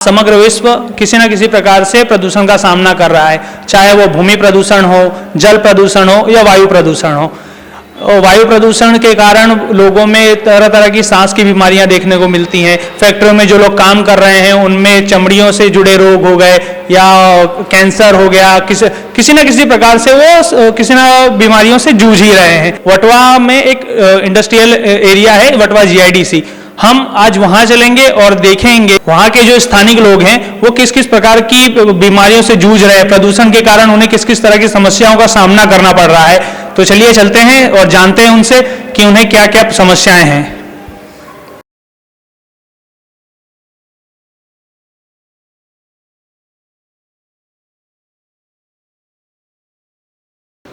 समग्र विश्व किसी न किसी प्रकार से प्रदूषण का सामना कर रहा है, चाहे वो भूमि प्रदूषण हो, जल प्रदूषण हो या वायु प्रदूषण हो। वायु प्रदूषण के कारण लोगों में तरह तरह की सांस की बीमारियां देखने को मिलती हैं। फैक्ट्रियों में जो लोग काम कर रहे हैं उनमें चमड़ियों से जुड़े रोग हो गए या कैंसर हो गया, किसी न किसी प्रकार से वो किसी न बीमारियों से जूझ ही रहे हैं। वटवा में एक इंडस्ट्रियल एरिया है, वटवा जीआईडीसी। हम आज वहां चलेंगे और देखेंगे वहां के जो स्थानिक लोग हैं वो किस किस प्रकार की बीमारियों से जूझ रहे हैं, प्रदूषण के कारण उन्हें किस किस तरह की समस्याओं का सामना करना पड़ रहा है। तो चलिए चलते हैं और जानते हैं उनसे कि उन्हें क्या क्या समस्याएं हैं।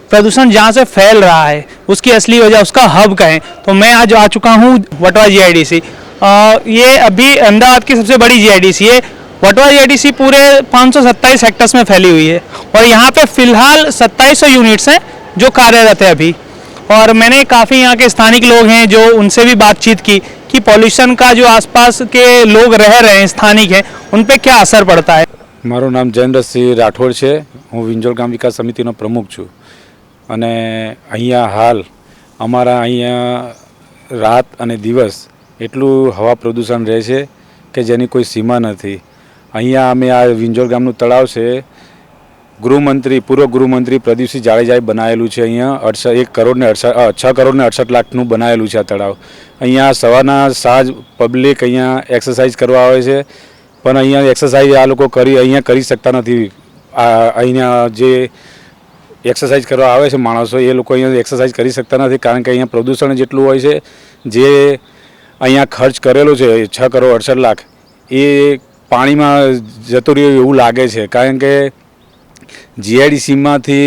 प्रदूषण जहाँ से फैल रहा है उसकी असली वजह, उसका हब कहें तो मैं आज आ चुका हूँ वटवा जीआईडीसी। ये अभी अहमदाबाद की सबसे बड़ी जीआईडीसी है। वटवा जीआईडीसी पूरे 527 हेक्टर्स में फैली हुई है और यहाँ पे फिलहाल 2700 यूनिट्स हैं जो कार्यरत है अभी। और मैंने काफ़ी यहाँ के स्थानिक लोग हैं जो उनसे भी बातचीत की कि पॉल्यूशन का जो आसपास के लोग रह रहे हैं, स्थानिक हैं, उन पे क्या असर पड़ता है। મારું નામ જયેન્દ્રસિંહ રાઠોડ છે। હું વિંજોળ ગામ વિકાસ સમિતિનો પ્રમુખ છું અને અહીંયા હાલ અમારા અહીંયા રાત અને દિવસ એટલું હવા પ્રદૂષણ રહે છે કે જેની કોઈ સીમા નથી। અહીંયા અમે આ વિંજોળ ગામનું તળાવ છે, ગૃહમંત્રી પૂર્વ ગૃહમંત્રી પ્રદીપસિંહ જાડેજાએ બનાવેલું છે। અહીંયા 6 કરોડ ને 68 લાખનું બનાવેલું છે આ તળાવ। અહીંયા સવારના સાંજ પબ્લિક અહીંયા એક્સરસાઇઝ કરવા આવે છે, પણ અહીંયા એક્સરસાઇઝ આ લોકો અહીંયા કરી શકતા નથી। અહીંયા જે एक्सरसाइज करवा आवे छे माणसो ए लोग अहीं एक्सरसाइज करी सकता नहीं, कारण के अहीं प्रदूषण जेटलुं होय छे। जे अहीं खर्च करेलो छे 6 करोड़ 68 लाख ए पाणी में जतो रह्यो एवुं लागे छे, कारण के जीआईडीसी मांथी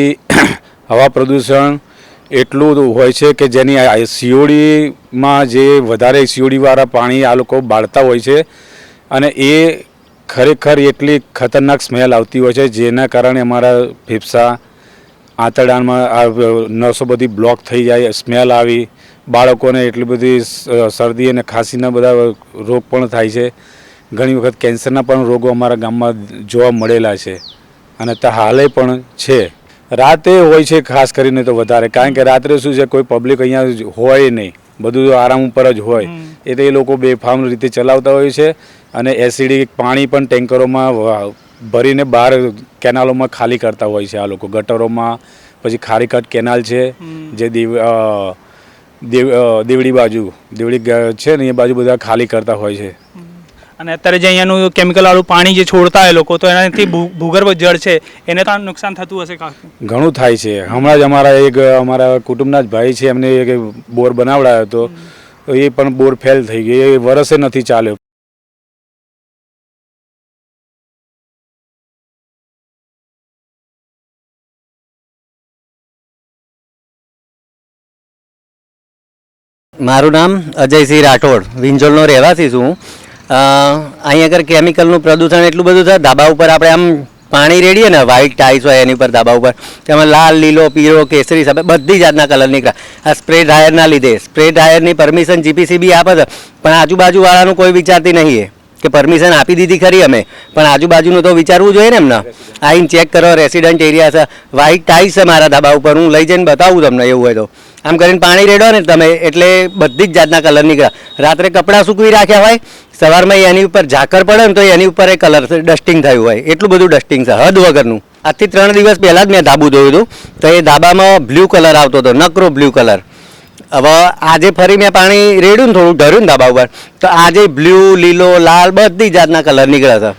हवा प्रदूषण एटलुं होय छे के जेनी सीओडी में जे वधारे सीओडी वाळा पाणी आ लोको बाळता होय छे अने ए खरेखर एटली खतरनाक स्मेल आवती होय छे, जेना कारणे अमारा फेफसा आंतरडामां नसो बधी ब्लॉक थई जाए, स्मेल आवी, बाळकोने एटली बधी शरदी अने खांसीना बधा रोग पण थाय छे। घणी वखत केन्सरना पण रोगो अमारा गाममां जोवा मळेला छे अने ते हाले पण छे। राते होय छे खास करीने तो वधारे, कारण के रात्रे शुं छे कोई पब्लिक अहींया होय नहीं, बधुं आराम पर ज होय એટલે એ લોકો બેફામ રીતે ચલાવતા હોય છે અને એસિડિક પાણી પણ ટેન્કરોમાં ભરીને બહાર કેનાલોમાં ખાલી કરતા હોય છે આ લોકો ગટરોમાં। પછી ખારીકટ કેનાલ છે જે દેવડી બાજુ છે ને એ બાજુ બધા ખાલી કરતા હોય છે। અને અત્યારે જે અહીંયાનું કેમિકલ વાળું પાણી જે છોડતા હોય લોકો, તો એનાથી ભૂગર્ભ જળ છે એને તો નુકસાન થતું હશે કાફી। ઘણું થાય છે। હમણાં જ અમારા કુટુંબના જ ભાઈ છે, એમને એક બોર બનાવડાયો હતો તો એ પણ બોર ફેલ થઈ ગઈ, એ વરસે નથી ચાલ્યો। मारू नाम अजय सिंह राठोड, विंजोलनो રહેવાસી છું। અહીં આગળ કેમિકલનું પ્રદૂષણ એટલું બધું છે। ધાબા ઉપર આપણે આમ પાણી રેડીએ ને, વ્હાઇટ ટાઇલ્સ હોય એની ઉપર ધાબા ઉપર, તેમાં લાલ, લીલો, પીળો, કેસરી સફેદ બધી જાતના કલર નીકળ્યા। આ સ્પ્રે ડ્રાયરના લીધે, સ્પ્રે ડ્રાયરની પરમિશન જીપીસીબી આપે છે, પણ આજુબાજુવાળાનું કોઈ વિચારતી નહીં કે પરમિશન આપી દીધી ખરી અમે, પણ આજુબાજુનું તો વિચારવું જોઈએ ને એમને। આવીને ચેક કરો, રેસિડન્ટ એરિયા છે, વ્હાઇટ ટાઇલ્સ છે મારા ધાબા ઉપર, હું લઈ જઈને બતાવું તમને એવું હોય તો। આમ કરીને પાણી રેડો ને તમે એટલે બધી જ જાતના કલર નીકળ્યા। રાત્રે કપડાં સૂકવી રાખ્યા હોય, સવારમાં એની ઉપર ઝાકર પડે ને તો એની ઉપર એ કલર ડસ્ટિંગ થયું હોય, એટલું બધું ડસ્ટિંગ છે હદ વગરનું। આજથી 3 દિવસ પહેલાં જ મેં ધાબુ ધોયું હતું તો એ ધાબામાં બ્લુ કલર આવતો હતો, નકરો બ્લુ કલર। હવે આજે ફરી મેં પાણી રેડ્યું ને, થોડું ઢર્યું ને ધાબા ઉપર, તો આજે બ્લુ, લીલો, લાલ બધી જાતના કલર નીકળ્યા છે।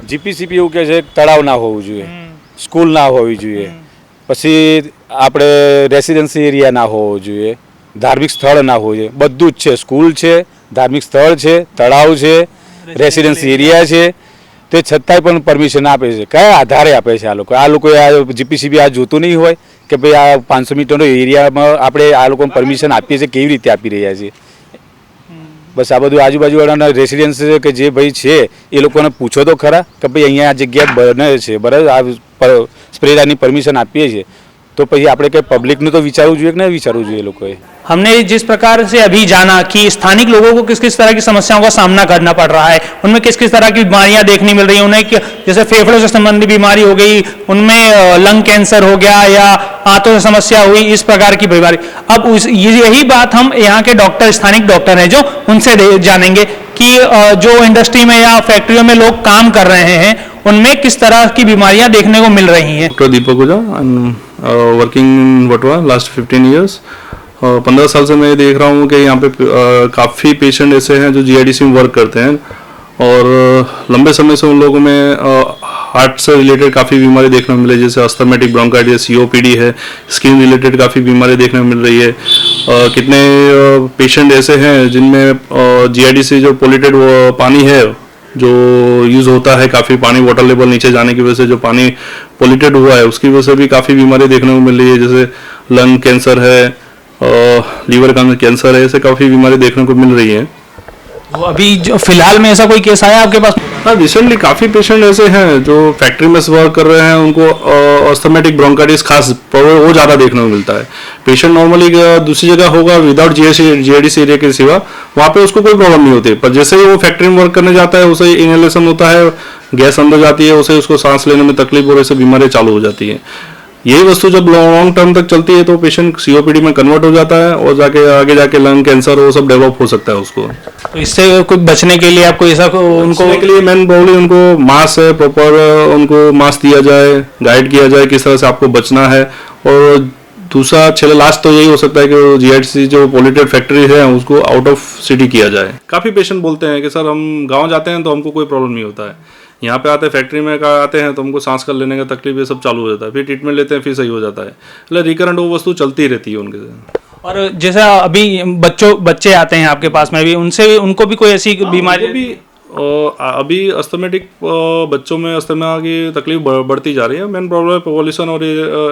જીપીસીપી એવું કહે છે કે તળાવ ના હોવું જોઈએ, સ્કૂલ ના હોવી જોઈએ, પછી આપણે રેસિડેન્સી એરિયા ના હોવો જોઈએ, ધાર્મિક સ્થળ ના હોવું જોઈએ. બધું જ છે, સ્કૂલ છે, ધાર્મિક સ્થળ છે, તળાવ છે, રેસિડેન્સી એરિયા છે, તે છતાંય પણ પરમિશન આપે છે. કયા આધારે આપે છે આ લોકો? આ લોકોએ આ જીપીસીબી આ જોતું નહીં હોય કે ભાઈ આ 500 મીટરનો એરિયામાં આપણે આ લોકોને પરમિશન આપીએ છીએ, કેવી રીતે આપી રહ્યા છીએ? બસ આ બધું આજુબાજુવાળાના રેસિડેન્સ કે જે ભાઈ છે એ લોકોને પૂછો તો ખરા કે ભાઈ અહીંયા આ જગ્યા બને છે બરાબર, આ સ્પ્રેડાની પરમિશન આપીએ છીએ तो પછી આપણે કે પબ્લિકનું તો વિચારવું જોઈએ કે નહીં વિચારવું જોઈએ લોકોએ. हमने जिस प्रकार से अभी जाना कि स्थानिक लोगों को किस किस तरह की समस्याओं का सामना करना पड़ रहा है, उनमें किस किस तरह की बीमारियां देखने मिल रही हैं उन्हें, जैसे फेफड़ों से संबंधी बीमारी हो गई, उनमें लंग कैंसर हो गया या आंतों से समस्या हुई, इस प्रकार की बीमारी. अब यही बात हम यहाँ के डॉक्टर, स्थानिक डॉक्टर हैं जो उनसे जानेंगे कि जो इंडस्ट्री में या फैक्ट्रियों में लोग काम कर रहे हैं उनमें किस तरह की बीमारियां देखने को मिल रही हैं. Doctor Deepak Ojha, working in वटवा last 15 years. 15 साल से मैं देख रहा हूँ कि यहाँ पे काफ़ी पेशेंट ऐसे हैं जो जीआईडीसी में वर्क करते हैं और लंबे समय से उन लोगों में हार्ट से रिलेटेड काफ़ी बीमारी देखने को मिल रही है, जैसे अस्थमेटिक ब्रोंकाइटिस, सीओपीडी है, स्किन रिलेटेड काफ़ी बीमारी देखने को मिल रही है. कितने पेशेंट ऐसे हैं जिनमें जीआईडीसी जो पोल्यूटेड पानी है जो यूज़ होता है, काफ़ी पानी वाटर लेवल नीचे जाने की वजह से जो पानी पोल्यूटेड हुआ है उसकी वजह से भी काफ़ी बीमारी देखने को मिल रही है, जैसे लंग कैंसर है, लीवर का कैंसर है, ऐसे काफ़ी बीमारी देखने को मिल रही है. तो अभी जो फिलहाल में ऐसा कोई केस आया आपके पास? हाँ, रिसेंटली काफ़ी पेशेंट ऐसे हैं जो फैक्ट्री में वर्क कर रहे हैं, उनको अस्थमेटिक ब्रोंकाइटिस खास वो ज़्यादा देखने को मिलता है. पेशेंट नॉर्मली दूसरी जगह होगा विदाउट जीआईडीसी एरिया के सिवा, वहाँ पे उसको कोई प्रॉब्लम नहीं होती, पर जैसे ही वो फैक्ट्री में वर्क करने जाता है उसे इनहेलेशन होता है, गैस अंदर जाती है, उसे उसको सांस लेने में तकलीफ और ऐसे बीमारियाँ चालू हो जाती है. यही वस्तु जब लॉन्ग टर्म तक चलती है तो पेशेंट सीओपीडी में कन्वर्ट हो जाता है और आगे जाके लंग कैंसर वो सब डेवलप हो सकता है उसको. तो इससे कुछ बचने के लिए आपको ऐसा उनको के लिए मैन प्रॉब्लम उनको मास्क है प्रॉपर, उनको मास्क दिया जाए, गाइड किया जाए किस तरह से आपको बचना है. और दूसरा चले लास्ट तो यही हो सकता है कि जीआईडीसी जो पोल्यूटेड फैक्ट्री है उसको आउट ऑफ सिटी किया जाए. काफ़ी पेशेंट बोलते हैं कि सर हम गाँव जाते हैं तो हमको कोई प्रॉब्लम नहीं होता है, यहाँ पे आते हैं फैक्ट्री में आते हैं तो हमको सांस कर लेने का तकलीफ ये सब चालू हो जाता है, फिर ट्रीटमेंट लेते हैं फिर सही हो जाता है. मतलब रिकरेंट वो वस्तु चलती रहती है उनके साथ. और जैसा अभी बच्चे आते हैं आपके पास में भी, उनसे उनको भी कोई ऐसी बीमारी भी अभी अस्थमेटिक बच्चों में अस्थमा की तकलीफ बढ़ती जा रही है. मेन प्रॉब्लम पॉल्यूशन और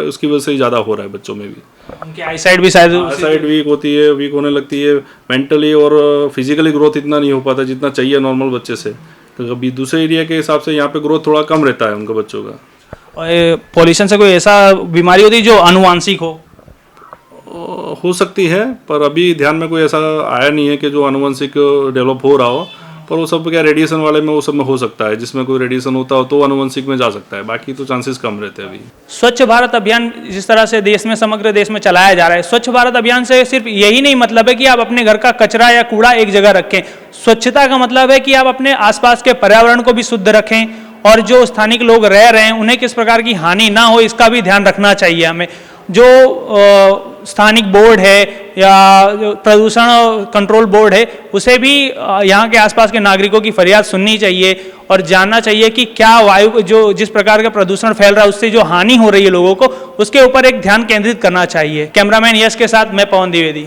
उसकी वजह से ज़्यादा हो रहा है बच्चों में भी. उनकी आई साइड भी शायद साइड वीक होती है, वीक होने लगती है. मेंटली और फिजिकली ग्रोथ इतना नहीं हो पाता जितना चाहिए नॉर्मल बच्चे से. तो कभी दूसरे एरिया के हिसाब से यहाँ पे ग्रोथ थोड़ा कम रहता है उनके बच्चों का. और पॉल्यूशन से कोई ऐसा बीमारी होती है जो अनुवांशिक हो सकती है, पर अभी ध्यान में कोई ऐसा आया नहीं है कि जो अनुवांशिक डेवलप हो रहा हो. पर वो सब क्या रेडिएशन वाले में वो सब में हो सकता है, जिसमें कोई रेडिएशन होता हो तो अनुवांशिक में जा सकता है, बाकी तो चांसेस कम रहते हैं. अभी स्वच्छ भारत अभियान जिस तरह से देश में, समग्र देश में चलाया जा रहा है, स्वच्छ भारत अभियान से सिर्फ यही नहीं मतलब है कि आप अपने घर का कचरा या कूड़ा एक जगह रखें. स्वच्छता का मतलब है कि आप अपने आसपास के पर्यावरण को भी शुद्ध रखें और जो स्थानिक लोग रह रहे हैं उन्हें किस प्रकार की हानि ना हो इसका भी ध्यान रखना चाहिए हमें. जो स्थानिक बोर्ड है या प्रदूषण कंट्रोल बोर्ड है उसे भी यहाँ के आसपास के नागरिकों की फरियाद सुननी चाहिए और जानना चाहिए कि क्या वायु जो जिस प्रकार का प्रदूषण फैल रहा है उससे जो हानि हो रही है लोगों को, उसके ऊपर एक ध्यान केंद्रित करना चाहिए. कैमरामैन यश के साथ मैं पवन द्विवेदी.